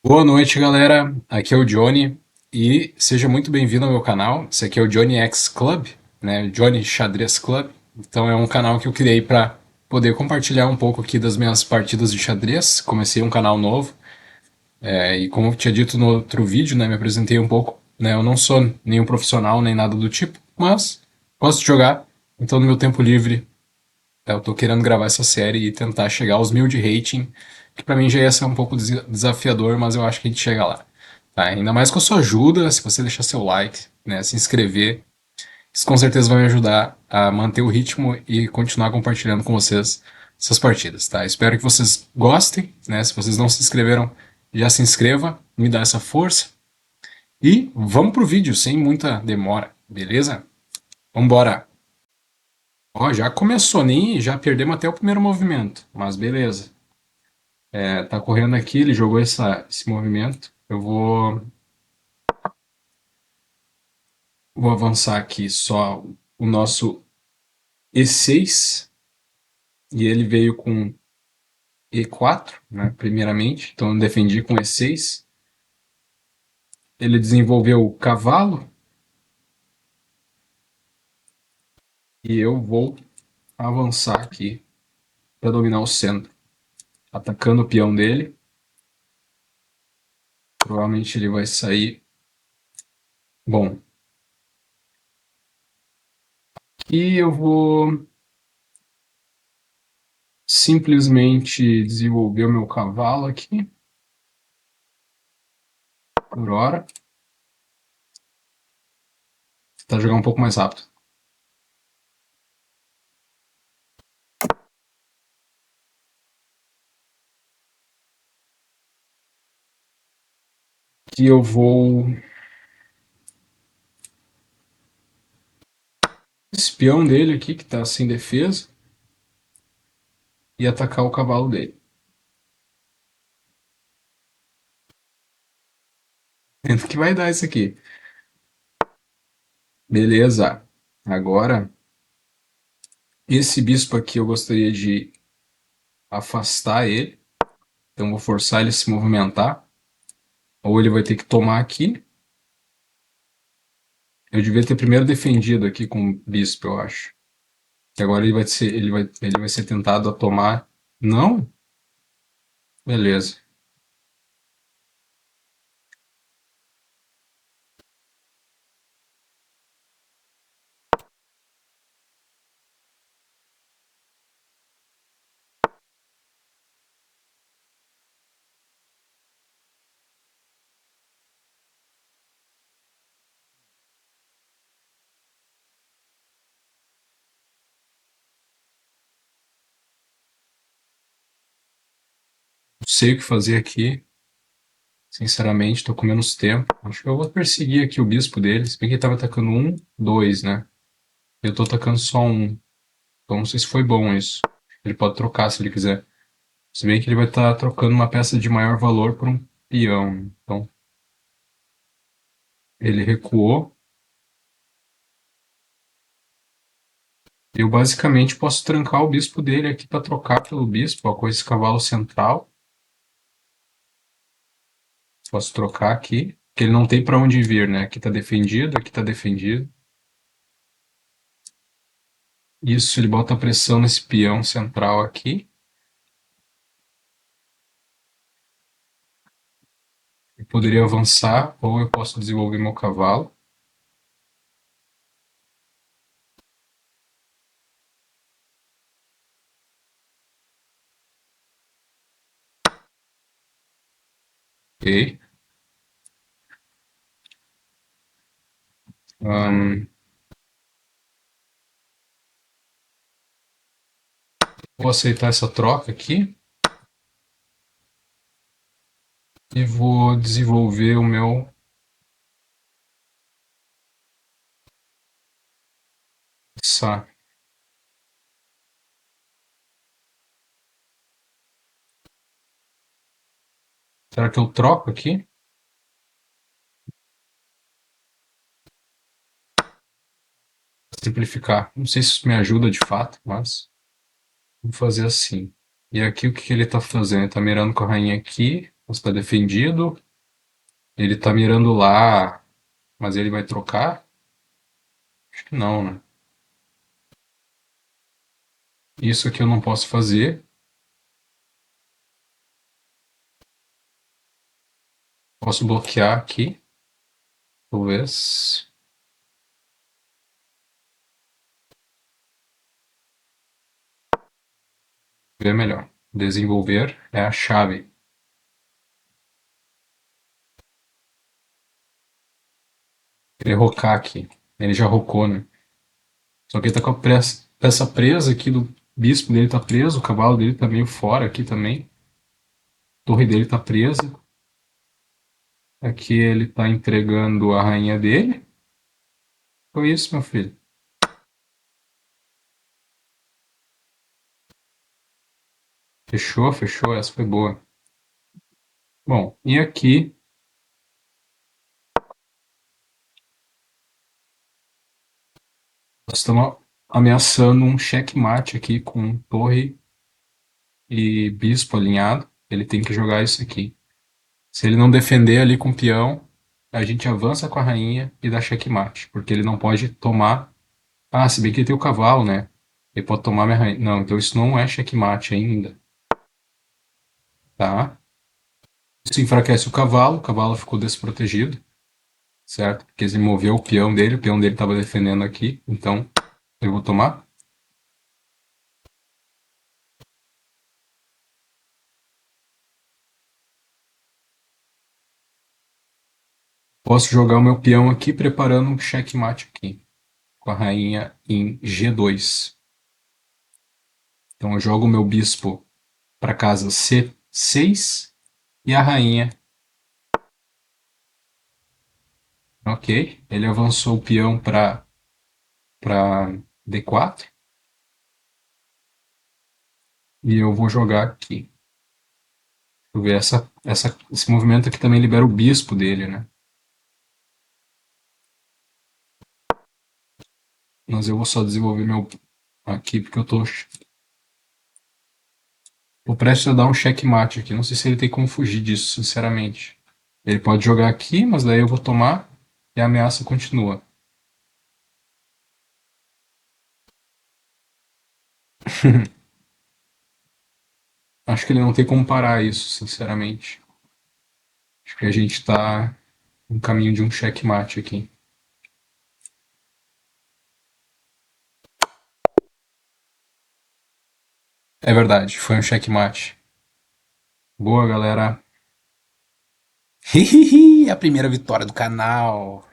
Boa noite, galera. Aqui é o Johnny e seja muito bem-vindo ao meu canal. Esse aqui é o Johnny X Club, né? Johnny Xadrez Club. Então é um canal que eu criei para poder compartilhar um pouco aqui das minhas partidas de xadrez. Comecei um canal novo e como eu tinha dito no outro vídeo, né, me apresentei um pouco. Né, eu não sou nenhum profissional nem nada do tipo, mas gosto de jogar. Então no meu tempo livre eu tô querendo gravar essa série e tentar chegar aos 1000 de rating, que pra mim já ia ser um pouco desafiador, mas eu acho que a gente chega lá. Tá? Ainda mais com a sua ajuda, se você deixar seu like, né, se inscrever, isso com certeza vai me ajudar a manter o ritmo e continuar compartilhando com vocês essas partidas, tá? Espero que vocês gostem, né? Se vocês não se inscreveram, já se inscreva, me dá essa força. E vamos pro vídeo, sem muita demora, beleza? Vambora! Ó, já começou, nem já perdemos até o primeiro movimento, mas beleza. Tá correndo aqui, ele jogou esse movimento. Vou avançar aqui só o nosso E6 e ele veio com E4, né, primeiramente. Então eu defendi com E6. Ele desenvolveu o cavalo e eu vou avançar aqui para dominar o centro, atacando o peão dele. Provavelmente ele vai sair. Bom, e eu vou simplesmente desenvolver o meu cavalo aqui por hora. Tentar jogar um pouco mais rápido. Que eu vou espião dele aqui, que tá sem defesa, e atacar o cavalo dele. Vendo que vai dar isso aqui. Beleza. Agora, esse bispo aqui eu gostaria de afastar ele. Então vou forçar ele a se movimentar. Ou ele vai ter que tomar aqui. Eu devia ter primeiro defendido aqui com o bispo, eu acho. Que agora ele vai ser tentado a tomar. Não? Beleza. Não sei o que fazer aqui. Sinceramente, estou com menos tempo. Acho que eu vou perseguir aqui o bispo dele. Se bem que ele estava atacando um, dois, né? Eu estou atacando só um. Então não sei se foi bom isso. Ele pode trocar se ele quiser. Se bem que ele vai estar trocando uma peça de maior valor por um peão. Então ele recuou. Eu basicamente posso trancar o bispo dele aqui para trocar pelo bispo, ó, com esse cavalo central. Posso trocar aqui, porque ele não tem para onde vir, né? Aqui está defendido, aqui está defendido. Isso, ele bota pressão nesse peão central aqui. Eu poderia avançar, ou eu posso desenvolver meu cavalo. Ok. Ahn, vou aceitar essa troca aqui e vou desenvolver o meu Sá. Será que eu troco aqui? Simplificar. Não sei se isso me ajuda de fato, mas vou fazer assim. E aqui o que ele está fazendo? Ele está mirando com a rainha aqui. Está defendido. Ele tá mirando lá, mas ele vai trocar? Acho que não, né? Isso aqui eu não posso fazer. Posso bloquear aqui. Talvez. Ver melhor. Desenvolver é a chave. Ele rocar aqui. Ele já rocou, né? Só que ele tá com a peça presa aqui do bispo dele tá preso, o cavalo dele tá meio fora aqui também. A torre dele tá presa. Aqui ele tá entregando a rainha dele. Foi isso, meu filho. Fechou, fechou. Essa foi boa. Bom, e aqui nós estamos ameaçando um checkmate aqui com torre e bispo alinhado. Ele tem que jogar isso aqui. Se ele não defender ali com o peão, a gente avança com a rainha e dá checkmate, porque ele não pode tomar. Ah, se bem que ele tem o cavalo, né? Ele pode tomar minha rainha. Não, então isso não é checkmate ainda, tá? Isso enfraquece o cavalo ficou desprotegido, certo? Porque ele moveu o peão dele estava defendendo aqui, então eu vou tomar. Posso jogar o meu peão aqui, preparando um checkmate aqui, com a rainha em G2. Então eu jogo o meu bispo para casa C6 e a rainha. Ok, ele avançou o peão para D4 e eu vou jogar aqui. Deixa eu ver, esse movimento aqui também libera o bispo dele, né? Mas eu vou só desenvolver meu aqui porque eu tô prestes a dar um checkmate aqui. Não sei se ele tem como fugir disso, sinceramente. Ele pode jogar aqui, mas daí eu vou tomar e a ameaça continua. Acho que ele não tem como parar isso, sinceramente. Acho que a gente tá no caminho de um checkmate aqui. É verdade, foi um checkmate. Boa, galera. A primeira vitória do canal.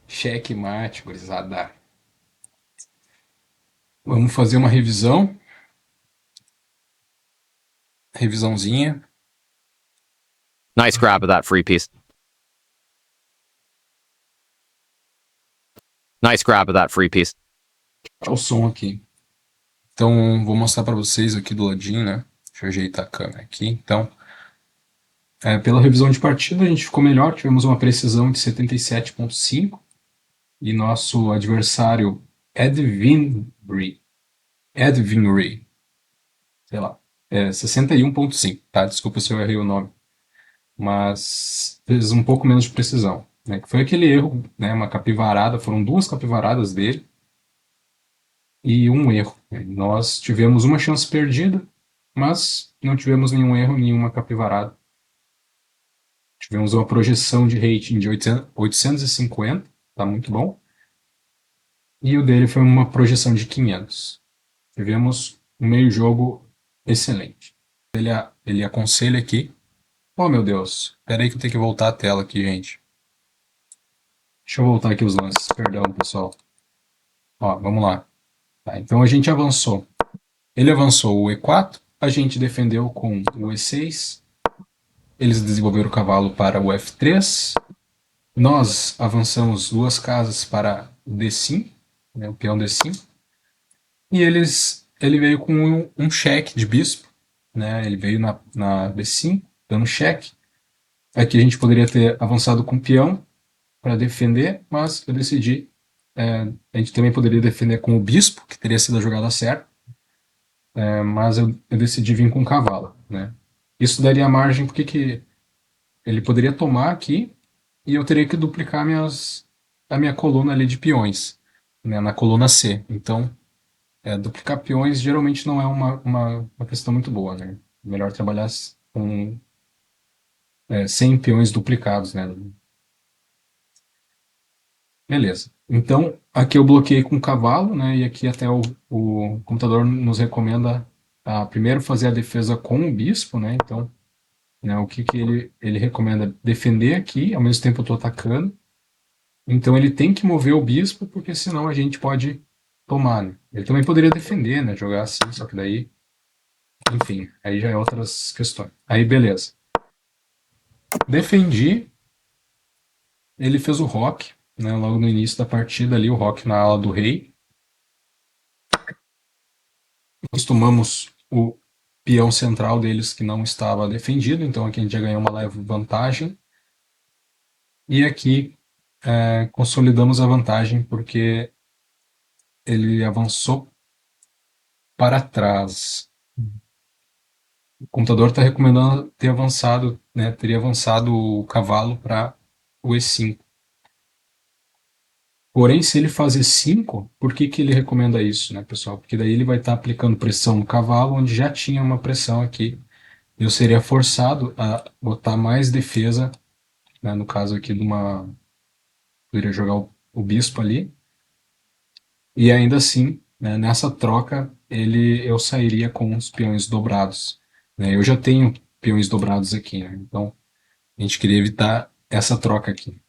Checkmate, gurizada. Vamos fazer uma revisão. Revisãozinha. Nice grab of that free piece. Nice grab of that free piece. Olha o som aqui. Então, vou mostrar para vocês aqui do ladinho, né? Deixa eu ajeitar a câmera aqui. Então, pela revisão de partida, a gente ficou melhor. Tivemos uma precisão de 77,5. E nosso adversário, Edvinry, sei lá, 61,5, tá? Desculpa se eu errei o nome. Mas fez um pouco menos de precisão, né? Que foi aquele erro, né? Uma capivarada, foram duas capivaradas dele e um erro. Nós tivemos uma chance perdida, mas não tivemos nenhum erro, nenhuma capivarada. Tivemos uma projeção de rating de 850, tá muito bom. E o dele foi uma projeção de 500. Tivemos um meio jogo excelente. Ele aconselha aqui. Oh, meu Deus. Espera aí que eu tenho que voltar a tela aqui, gente. Deixa eu voltar aqui os lances. Perdão, pessoal. Ó, vamos lá. Tá, então a gente avançou. Ele avançou o E4, a gente defendeu com o E6. Eles desenvolveram o cavalo para o F3. Nós avançamos duas casas para o D5, né, o peão D5. E ele veio com um cheque de bispo, né? Ele veio na B5, dando cheque. Aqui a gente poderia ter avançado com o peão para defender, mas eu decidi. A gente também poderia defender com o bispo, que teria sido a jogada certa, mas eu decidi vir com o cavalo, né? Isso daria margem, por que ele poderia tomar aqui e eu teria que duplicar a minha coluna ali de peões, né, na coluna C. Então, duplicar peões geralmente não é uma questão muito boa, né? Melhor trabalhar com 100 peões duplicados, né? Beleza. Então, aqui eu bloqueei com o cavalo, né? E aqui até o computador nos recomenda primeiro fazer a defesa com o bispo, né? Então, né, o que ele recomenda? Defender aqui, ao mesmo tempo eu estou atacando. Então ele tem que mover o bispo, porque senão a gente pode tomar, né? Ele também poderia defender, né? Jogar assim, só que daí, enfim, aí já é outras questões. Aí, beleza. Defendi, ele fez o roque, né? Logo no início da partida ali, o roque na ala do rei. Nós tomamos o peão central deles que não estava defendido, então aqui a gente já ganhou uma leve vantagem. E aqui consolidamos a vantagem porque ele avançou para trás. O computador está recomendando ter avançado, né, teria avançado o cavalo para o E5. Porém, se ele faz E5, por que que ele recomenda isso, né, pessoal? Porque daí ele vai estar aplicando pressão no cavalo, onde já tinha uma pressão aqui. Eu seria forçado a botar mais defesa, né, no caso aqui de uma... Eu iria jogar o bispo ali, e ainda assim, né, nessa troca, eu sairia com os peões dobrados. Né? Eu já tenho peões dobrados aqui, né? Então a gente queria evitar essa troca aqui.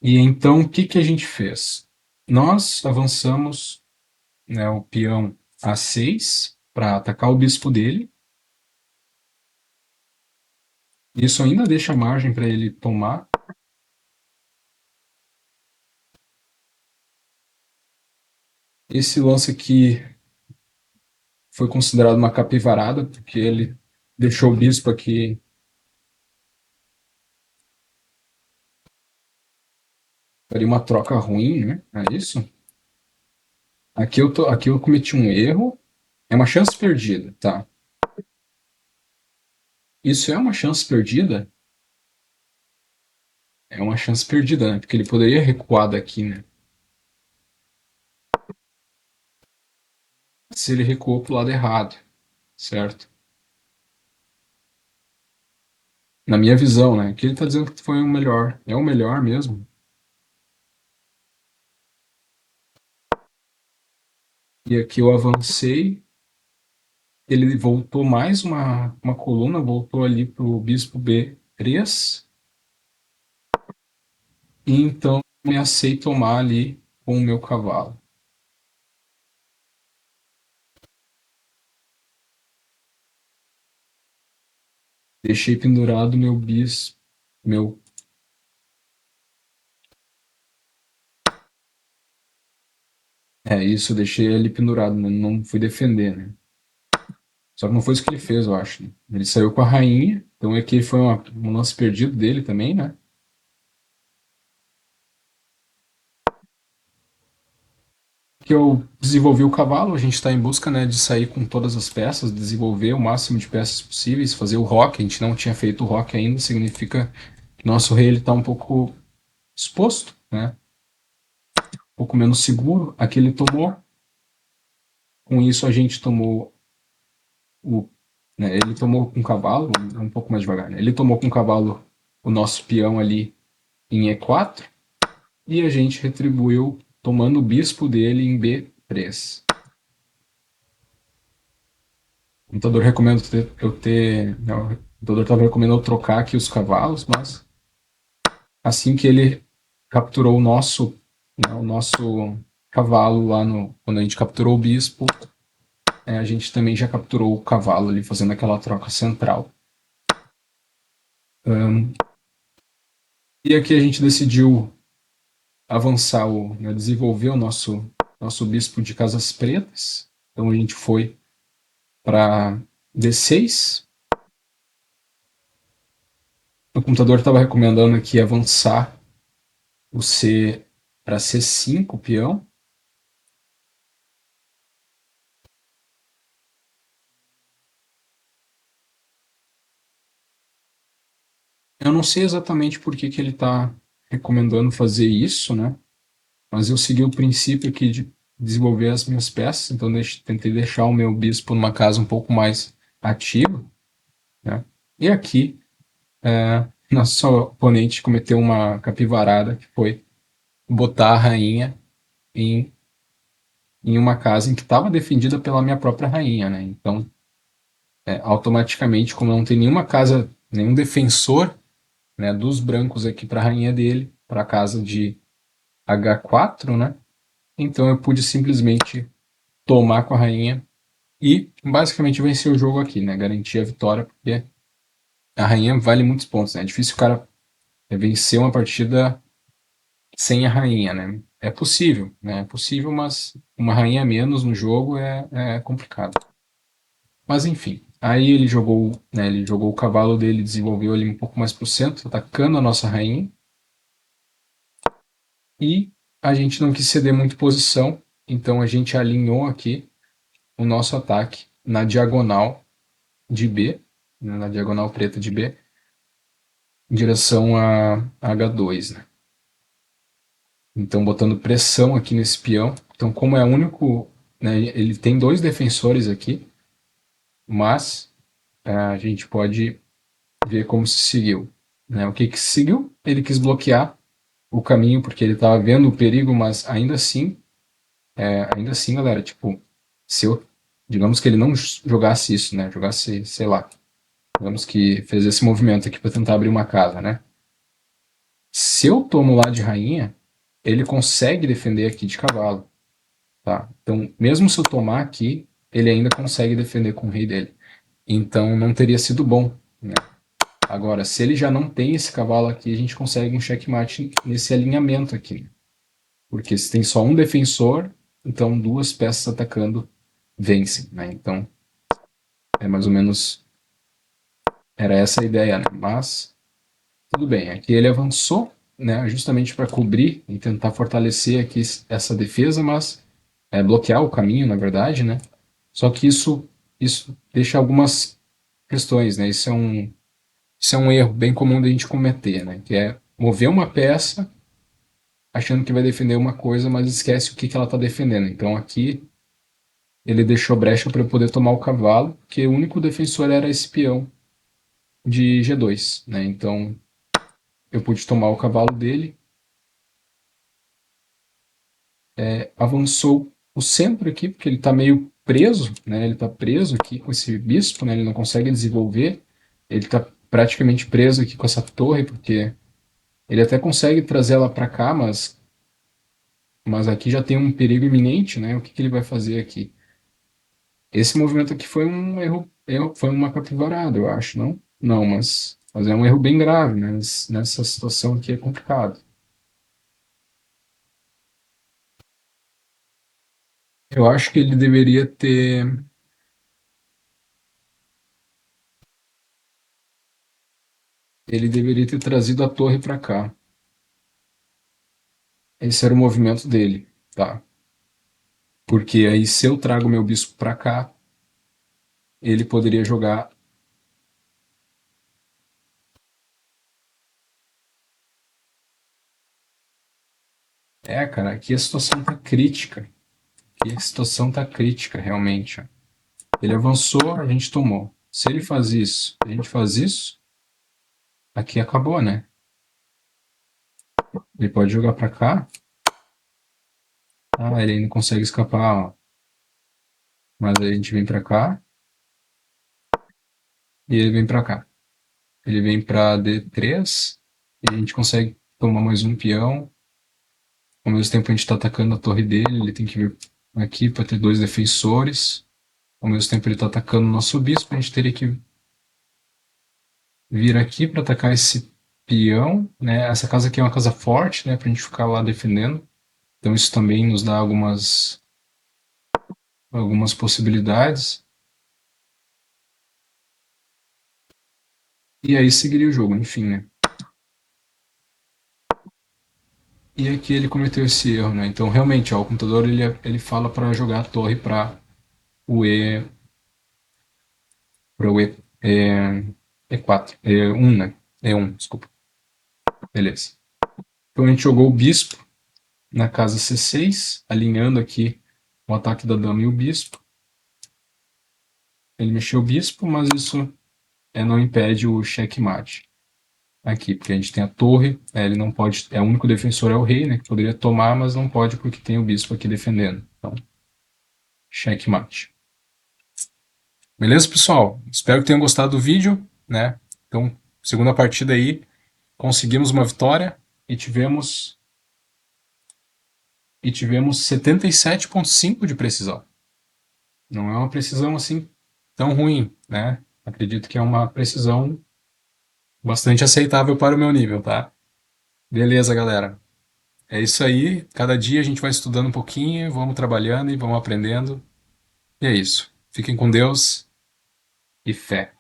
E então, o que que a gente fez? Nós avançamos, né, o peão A6 para atacar o bispo dele. Isso ainda deixa margem para ele tomar. Esse lance aqui foi considerado uma capivarada, porque ele deixou o bispo aqui. Faria uma troca ruim, né? É isso? Aqui eu cometi um erro. É uma chance perdida, tá? Isso é uma chance perdida? É uma chance perdida, né? Porque ele poderia recuar daqui, né? Se ele recuou pro lado errado, certo? Na minha visão, né? Que ele tá dizendo que foi o melhor. É o melhor mesmo. E aqui eu avancei. Ele voltou mais uma coluna, voltou ali pro bispo B3. E então ameacei tomar ali com o meu cavalo. Deixei pendurado meu bispo. Meu. É isso, eu deixei ele pendurado, né? Não fui defender, né? Só que não foi isso que ele fez, eu acho, né? Ele saiu com a rainha, então aqui foi um lance perdido dele também, né? Que eu desenvolvi o cavalo, a gente está em busca, né, de sair com todas as peças, desenvolver o máximo de peças possíveis, fazer o rock. A gente não tinha feito o rock ainda, significa que nosso rei está um pouco exposto, né? Um pouco menos seguro. Aqui ele tomou. Com isso a gente tomou o, né, ele tomou com o cavalo, um pouco mais devagar, né? Ele tomou com o cavalo o nosso peão ali em E4 e a gente retribuiu tomando o bispo dele em B3. O computador recomenda não, o computador estava recomendando eu trocar aqui os cavalos, mas assim que ele capturou o nosso cavalo lá no, quando a gente capturou o bispo, a gente também já capturou o cavalo ali fazendo aquela troca central. E aqui a gente decidiu avançar, né, desenvolver o nosso bispo de casas pretas. Então a gente foi para D6. O computador estava recomendando aqui avançar o C para C5, peão. Eu não sei exatamente por que que ele está recomendando fazer isso, né? Mas eu segui o princípio aqui de desenvolver as minhas peças, então tentei deixar o meu bispo numa casa um pouco mais ativa, né? E aqui, nosso oponente cometeu uma capivarada, que foi botar a rainha em, em uma casa em que estava defendida pela minha própria rainha, né? Então, automaticamente, como não tem nenhuma casa, nenhum defensor, né, dos brancos aqui para a rainha dele, para a casa de H4, né? Então eu pude simplesmente tomar com a rainha e basicamente vencer o jogo aqui, né? Garantir a vitória, porque a rainha vale muitos pontos, né? É difícil o cara vencer uma partida sem a rainha, né? É possível, né? É possível, mas uma rainha a menos no jogo é complicado. Mas enfim, aí ele jogou, né? Ele jogou o cavalo dele, desenvolveu ele um pouco mais pro centro, atacando a nossa rainha. E a gente não quis ceder muito posição, então a gente alinhou aqui o nosso ataque na diagonal de B, né, na diagonal preta de B, em direção a H2, né? Então, botando pressão aqui nesse peão. Então, como é o único, né, ele tem dois defensores aqui, mas a gente pode ver como se seguiu. Né? O que que se seguiu? Ele quis bloquear o caminho porque ele estava vendo o perigo, mas ainda assim, galera, tipo, se eu, digamos que ele não jogasse isso, né? Jogasse, sei lá, digamos que fez esse movimento aqui para tentar abrir uma casa, né? Se eu tomo lá de rainha, ele consegue defender aqui de cavalo, tá? Então, mesmo se eu tomar aqui, ele ainda consegue defender com o rei dele. Então, não teria sido bom, né? Agora, se ele já não tem esse cavalo aqui, a gente consegue um checkmate nesse alinhamento aqui, né? Porque se tem só um defensor, então duas peças atacando vencem, né? Então, é mais ou menos era essa a ideia, né? Mas tudo bem, aqui ele avançou, né, justamente para cobrir e tentar fortalecer aqui essa defesa, mas bloquear o caminho, na verdade, né? Só que isso deixa algumas questões, né? Isso é um erro bem comum da gente cometer, né? Que é mover uma peça achando que vai defender uma coisa, mas esquece o que que ela está defendendo. Então aqui ele deixou brecha para eu poder tomar o cavalo, porque o único defensor era esse peão de G2, né? Então eu pude tomar o cavalo dele, avançou o centro aqui, porque ele está meio preso, né? Ele está preso aqui com esse bispo, né? Ele não consegue desenvolver, ele está praticamente preso aqui com essa torre, porque ele até consegue trazer ela para cá, mas aqui já tem um perigo iminente, né? O que que ele vai fazer aqui? Esse movimento aqui foi um erro, foi uma capivarada, eu acho, não? Não, mas é um erro bem grave, né? Nessa situação aqui é complicado. Eu acho que ele deveria ter trazido a torre para cá. Esse era o movimento dele, tá? Porque aí se eu trago meu bispo para cá, ele poderia jogar. Cara, aqui a situação tá crítica. Aqui a situação tá crítica, realmente. Ó. Ele avançou, a gente tomou. Se ele faz isso, a gente faz isso, aqui acabou, né? Ele pode jogar para cá. Ah, ele ainda consegue escapar, ó. Mas aí a gente vem para cá e ele vem para cá. Ele vem para D3 e a gente consegue tomar mais um peão. Ao mesmo tempo a gente está atacando a torre dele, ele tem que vir aqui para ter dois defensores. Ao mesmo tempo ele está atacando o nosso bispo, a gente teria que vir aqui para atacar esse peão, né? Essa casa aqui é uma casa forte, né? Para a gente ficar lá defendendo. Então isso também nos dá algumas possibilidades. E aí seguiria o jogo, enfim, né? E aqui ele cometeu esse erro, né? Então realmente, ó, o computador ele fala para jogar a torre o E para o E4, E1, né? E1, desculpa. Beleza. Então a gente jogou o bispo na casa C6, alinhando aqui o ataque da dama e o bispo. Ele mexeu o bispo, mas isso não impede o checkmate aqui, porque a gente tem a torre, ele não pode, o único defensor é o rei, né, que poderia tomar, mas não pode porque tem o bispo aqui defendendo. Então, checkmate. Beleza, pessoal? Espero que tenham gostado do vídeo, né? Então, segunda partida aí, conseguimos uma vitória e tivemos 77,5 de precisão. Não é uma precisão assim tão ruim, né? Acredito que é uma precisão bastante aceitável para o meu nível, tá? Beleza, galera. É isso aí. Cada dia a gente vai estudando um pouquinho, vamos trabalhando e vamos aprendendo. E é isso. Fiquem com Deus e fé.